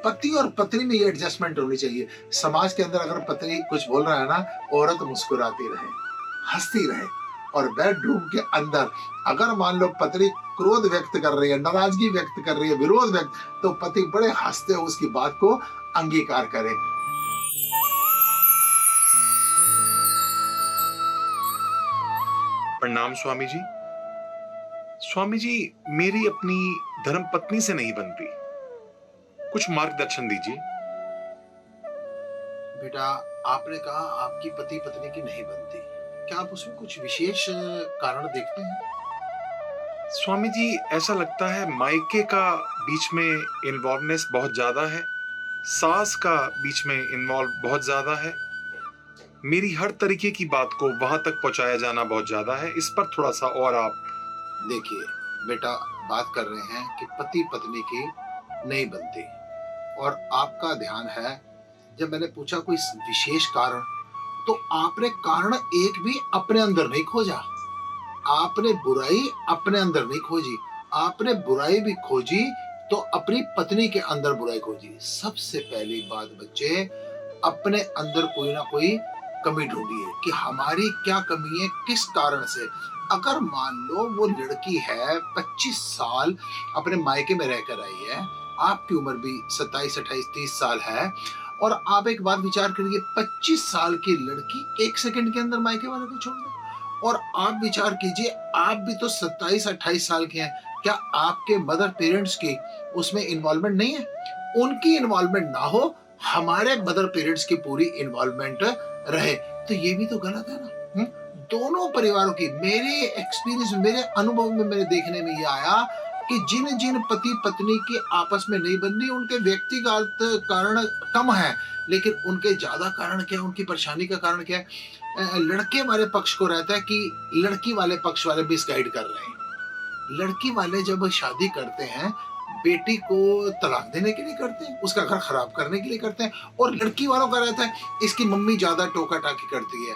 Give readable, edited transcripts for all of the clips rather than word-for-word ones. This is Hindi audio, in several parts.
पति और पत्नी में ये एडजस्टमेंट होनी चाहिए। समाज के अंदर अगर पत्नी कुछ बोल रहा है ना, औरत मुस्कुराती रहे, हंसती रहे। और बेडरूम के अंदर अगर मान लो पत्नी क्रोध व्यक्त कर रही है, नाराजगी व्यक्त कर रही है, विरोध व्यक्त, तो पति बड़े हंसते हुए उसकी बात को अंगीकार करे। प्रणाम स्वामी जी। स्वामी जी, मेरी अपनी धर्म पत्नी से नहीं बनती, कुछ मार्गदर्शन दीजिए। बेटा, आपने कहा आपकी पति पत्नी की नहीं बनती, क्या आप उसमें कुछ विशेष कारण देखते हैं? स्वामी जी, ऐसा लगता है मायके का बीच में इन्वॉल्वनेस बहुत ज्यादा है, सास का बीच में इन्वॉल्व बहुत ज्यादा है, मेरी हर तरीके की बात को वहां तक पहुंचाया जाना बहुत ज्यादा है। इस पर थोड़ा सा और आप। देखिए बेटा, बात कर रहे हैं कि पति पत्नी की नहीं बनती, और आपका ध्यान है, जब मैंने पूछा कोई विशेष कारण, तो आपने कारण एक भी अपने अंदर नहीं खोजा। आपने बुराई अपने अंदर नहीं खोजी, आपने बुराई भी खोजी तो अपनी पत्नी के अंदर बुराई खोजी। सबसे पहली बात बच्चे, अपने अंदर कोई ना कोई कमी ढूंढिए कि हमारी क्या कमी है, किस कारण से। अगर मान लो वो लड़की है 25 साल अपने मायके में रहकर आई है, आपकी उम्र भी 27, 28, 30 साल है, और आप एक बात विचार करिए, 25 साल की लड़की 1 सेकंड के अंदर मायके वाले को छोड़ दे। और आप विचार कीजिए, आप भी तो 27, 28 साल के हैं, क्या आपके मदर पेरेंट्स की उसमें इन्वॉल्वमेंट नहीं है? उनकी इन्वॉल्वमेंट ना हो, हमारे मदर पेरेंट्स की पूरी इन्वॉल्वमेंट रहे, तो ये भी तो गलत है ना। दोनों परिवारों की, मेरे एक्सपीरियंस, मेरे अनुभव में मेरे देखने में ये आया कि जिन जिन पति पत्नी की आपस में नहीं बन रही, उनके व्यक्तिगत कारण कम है, लेकिन उनके ज्यादा कारण क्या है, उनकी परेशानी का कारण क्या है? लड़के वाले पक्ष को रहता है कि लड़की वाले पक्ष वाले मिसगाइड कर रहे हैं। लड़की वाले जब शादी करते हैं, बेटी को तलाक देने के लिए करते हैं, उसका घर खराब करने के लिए करते हैं, और लड़की वालों का रहता है इसकी मम्मी ज्यादा टोका टाकी करती है।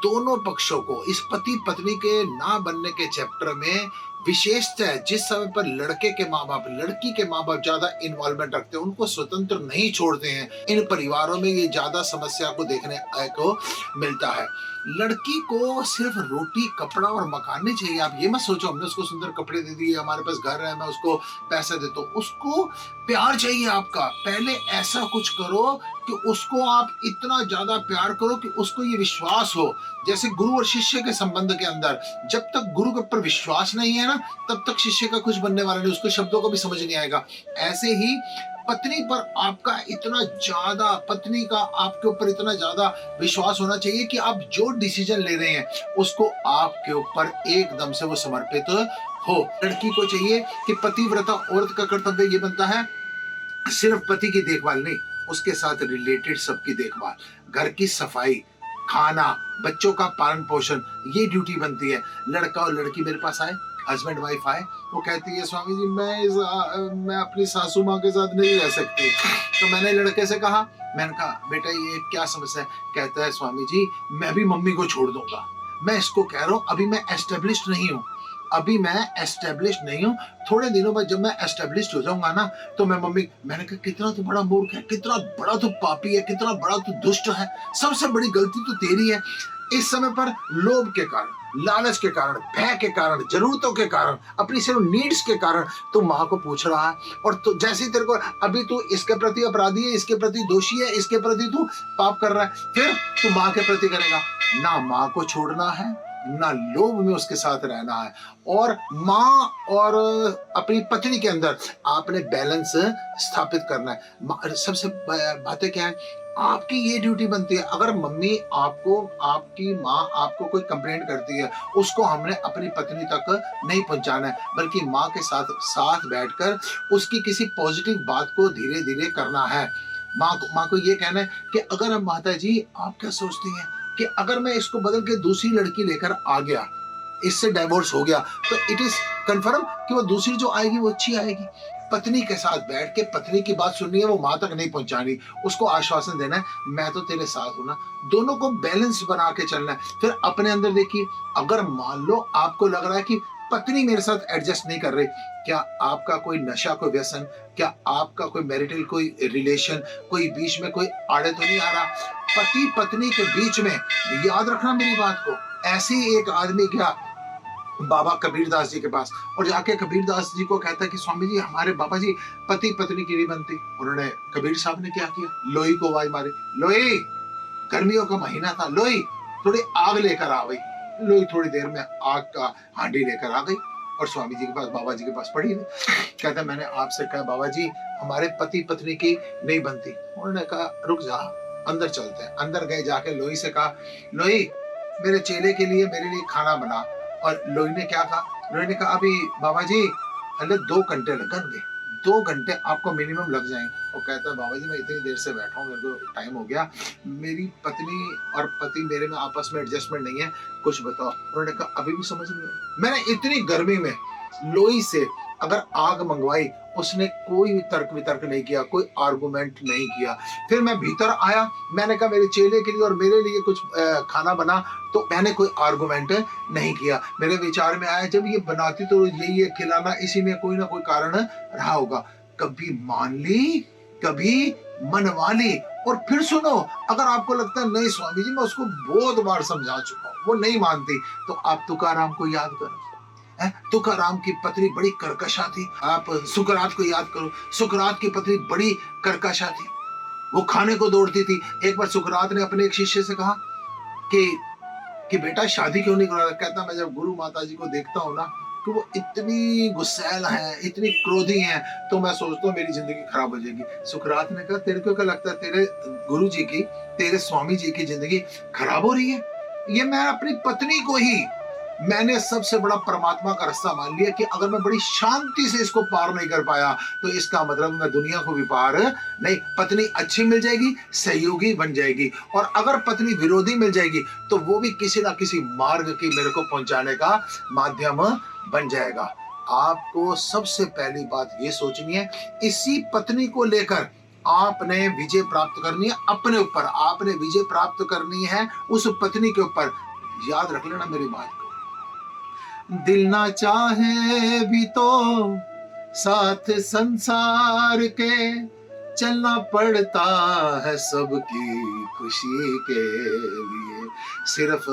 दोनों पक्षों को इस पति पत्नी के ना बनने के चैप्टर में विशेषता है। जिस समय पर लड़के के माँ बाप, लड़की के माँ बाप ज्यादा इन्वॉल्वमेंट रखते हैं, उनको स्वतंत्र नहीं छोड़ते हैं, इन परिवारों में ये ज्यादा समस्या को देखने को मिलता है। लड़की को सिर्फ रोटी कपड़ा और मकान नहीं चाहिए। आप ये मत सोचो हमने उसको सुंदर कपड़े दे दिए, हमारे पास घर है, मैं उसको पैसा देता हूँ। उसको प्यार चाहिए आपका। पहले ऐसा कुछ करो कि उसको आप इतना ज्यादा प्यार करो कि उसको ये विश्वास हो, जैसे गुरु और शिष्य के संबंध के अंदर, जब तक गुरु के ऊपर विश्वास नहीं है ना, तब तक शिष्य का कुछ बनने वाला नहीं, उसको शब्दों को भी समझ नहीं आएगा। ऐसे ही पत्नी पर आपका इतना ज्यादा, पत्नी का आपके ऊपर इतना ज्यादा विश्वास होना चाहिए कि आप जो डिसीजन ले रहे हैं उसको आपके ऊपर एकदम से वो समर्पित हो। लड़की को चाहिए कि पतिव्रता औरत का कर्तव्य ये बनता है, सिर्फ पति की देखभाल नहीं, उसके साथ रिलेटेड सबकी देखभाल, घर की सफाई, खाना, बच्चों का पालन पोषण, ये ड्यूटी बनती है। लड़का और लड़की मेरे पास आए, हस्बैंड वाइफ आए, वो कहती है स्वामी जी मैं अपनी सासू माँ के साथ नहीं रह सकती। तो मैंने लड़के से कहा, मैंने कहा बेटा ये क्या समस्या है? कहता है स्वामी जी मैं भी मम्मी को छोड़ दूंगा। मैं इसको कह रहा हूँ अभी मैं एस्टेब्लिश्ड नहीं हूँ, अभी मैं एस्टेब्लिश्ड नहीं हूँ, थोड़े दिनों बाद जब मैं एस्टेब्लिश्ड हो जाऊंगा ना, तो मैं मम्मी। मैंने कहा कितना तू बड़ा मूर्ख है, कितना बड़ा तू पापी है, कितना बड़ा तू दुष्ट है, सबसे बड़ी गलती तो तेरी है। इस समय पर लोभ के कारण, लालच के कारण, भय के कारण, जरूरतों के कारण, अपनी सिर्फ नीड्स के कारण तू माँ को पूछ रहा है। और तो जैसे ही तेरे को अभी तू इसके प्रति अपराधी है, इसके प्रति दोषी है, इसके प्रति तू पाप कर रहा है, फिर तू माँ के प्रति करेगा। ना माँ को छोड़ना है, ना लोभ में उसके साथ रहना है, और माँ और अपनी पत्नी के अंदर आपने बैलेंस स्थापित करना है। सबसे बातें क्या है, आपकी ये ड्यूटी बनती है। अगर मम्मी आपको, आपकी माँ आपको कोई कंप्लेंट करती है, उसको हमने अपनी पत्नी तक नहीं पहुंचाना है, बल्कि माँ के साथ साथ बैठकर उसकी किसी पॉजिटिव बात को धीरे धीरे करना है। माँ को ये कहना है कि अगर हम, माता जी आप क्या सोचती हैं कि अगर मैं इसको बदल के दूसरी लड़की लेकर आ गया, इससे डाइवोर्स हो गया, तो इट इज कंफर्म कि वो दूसरी जो आएगी वो अच्छी आएगी। पत्नी के साथ बैठ के पत्नी की बात सुननी है, वो माँ तक नहीं पहुंचानी, उसको आश्वासन देना है मैं तो तेरे साथ हूं ना। दोनों को बैलेंस बना के चलना है। फिर अपने अंदर देखिए, अगर मान लो आपको लग रहा है कि पत्नी मेरे साथ एडजस्ट नहीं कर रही, क्या आपका कोई नशा, कोई व्यसन, क्या आपका कोई मैरिटल कोई रिलेशन, कोई बीच में कोई आड़े तो नहीं आ रहा? पति पत्नी के बीच में, याद रखना मेरी बात को, ऐसे ही एक आदमी गया बाबा कबीर दास जी के पास और जाके कबीर दास जी को कहता है कि स्वामी जी, हमारे बाबा जी पति पत्नी की नहीं बनती। उन्होंने, कबीर साहब ने क्या किया, लोई को आवाज मारी, लोई, गर्मियों का महीना था, लोई थोड़ी आग लेकर आ गई। लोई थोड़ी देर में आग का हांडी लेकर आ गई और स्वामी जी के पास, बाबा जी के पास पड़ी। कहता, मैंने आपसे कहा बाबा जी, हमारे पति पत्नी की नहीं बनती। उन्होंने कहा, रुक जा, अंदर चलते हैं। अंदर गए, जाके लोई से कहा, लोई मेरे चेले के लिए, मेरे लिए खाना बना। और लोई ने क्या कहा, लोई ने कहा, अभी बाबा जी अरे 2 घंटे लगेंगे, 2 घंटे आपको मिनिमम लग जाएंगे। वो कहता है, बाबा जी मैं इतनी देर से बैठा हूँ, मेरे को टाइम हो गया, मेरी पत्नी और पति मेरे में आपस में एडजस्टमेंट नहीं है, कुछ बताओ। उन्होंने कहा, अभी भी समझ नहीं आई। मैंने इतनी गर्मी में लोई से अगर आग मंगवाई, उसने कोई तर्क वितर्क नहीं किया, कोई आर्गुमेंट नहीं किया। फिर मैं भीतर आया, मैंने कहा मेरे चेले के लिए और मेरे लिए कुछ खाना बना, तो मैंने कोई आर्गुमेंट नहीं किया। मेरे विचार में आया, जब ये बनाती तो यही है खिलाना, इसी में कोई ना कोई कारण रहा होगा। कभी मान ली, कभी मनवा ली। और फिर सुनो, अगर आपको लगता है नहीं स्वामी जी मैं उसको बहुत बार समझा चुका हूं, वो नहीं मानती, तो आप तुकाराम को याद करो। तुकाराम की पत्नी बड़ी कर्कशा थी। आप सुकरात को याद करो, सुकरात की पत्नी बड़ी कर्कशा थी, वो खाने को दौड़ती थी। एक बार सुकरात ने अपने एक शिष्य से कहा कि बेटा शादी क्यों नहीं करा? कहता, मैं जब गुरु माता जी को देखता हूँ ना कि वो इतनी गुस्सैल हैं, इतनी क्रोधी हैं, तो मैं सोचता हूँ मेरी जिंदगी खराब हो जाएगी। सुकरात ने कहा, तेरे को क्या लगता है तेरे गुरु जी की, तेरे स्वामी जी की जिंदगी खराब हो रही है? ये मैं अपनी पत्नी को ही, मैंने सबसे बड़ा परमात्मा का रास्ता मान लिया कि अगर मैं बड़ी शांति से इसको पार नहीं कर पाया, तो इसका मतलब मैं दुनिया को भी पार नहीं। पत्नी अच्छी मिल जाएगी, सहयोगी बन जाएगी, और अगर पत्नी विरोधी मिल जाएगी, तो वो भी किसी ना किसी मार्ग की मेरे को पहुंचाने का माध्यम बन जाएगा। आपको सबसे पहली बात ये सोचनी है, इसी पत्नी को लेकर आपने विजय प्राप्त करनी है अपने ऊपर, आपने विजय प्राप्त करनी है उस पत्नी के ऊपर। याद रख लेना मेरी बात को। दिल ना चाहे भी तो साथ संसार के, चलना पड़ता है सबकी खुशी के लिए। सिर्फ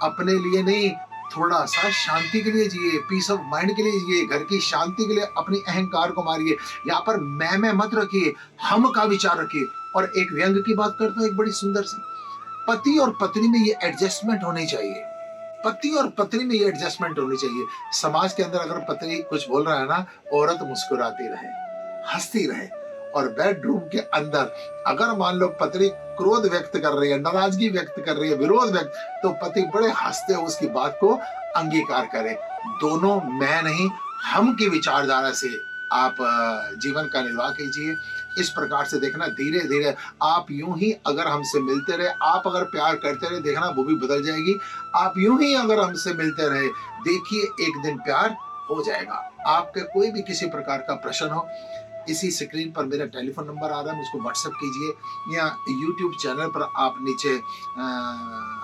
अपने लिए नहीं, थोड़ा सा शांति के लिए जिए, पीस ऑफ माइंड के लिए जिए, घर की शांति के लिए अपनी अहंकार को मारिए। यहाँ पर मैं मत रखिए, हम का विचार रखिए। और एक व्यंग की बात करता हूँ, एक बड़ी सुंदर सी, पति और पत्नी में ये एडजस्टमेंट होनी चाहिए, पति और पत्नी में ये एडजस्टमेंट होनी चाहिए। समाज के अंदर अगर पत्नी कुछ बोल रहा है ना, औरत मुस्कुराती रहे, हंसती रहे। और बेडरूम के अंदर अगर मान लो पत्नी क्रोध व्यक्त कर रही है, नाराजगी व्यक्त कर रही है, विरोध व्यक्त, तो पति बड़े हंसते हुए उसकी बात को अंगीकार करे। दोनों मैं नहीं, हम की विचारधारा से आप जीवन का निर्वाह कीजिए। इस प्रकार से देखना, धीरे धीरे आप यूं ही अगर हमसे मिलते रहे, आप अगर प्यार करते रहे, देखना वो भी बदल जाएगी। आप यूं ही अगर हमसे मिलते रहे, देखिए एक दिन प्यार हो जाएगा। आपके कोई भी किसी प्रकार का प्रश्न हो, इसी स्क्रीन पर मेरा टेलीफोन नंबर आ रहा है, मुझको व्हाट्सएप कीजिए, या यूट्यूब चैनल पर आप नीचे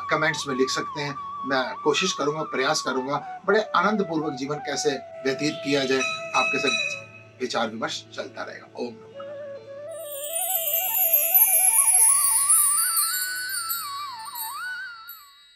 कमेंट्स में लिख सकते हैं। मैं कोशिश करूंगा, प्रयास करूंगा, बड़े आनंद पूर्वक जीवन कैसे व्यतीत किया जाए, आपके साथ विचार विमर्श चलता रहेगा। ओम।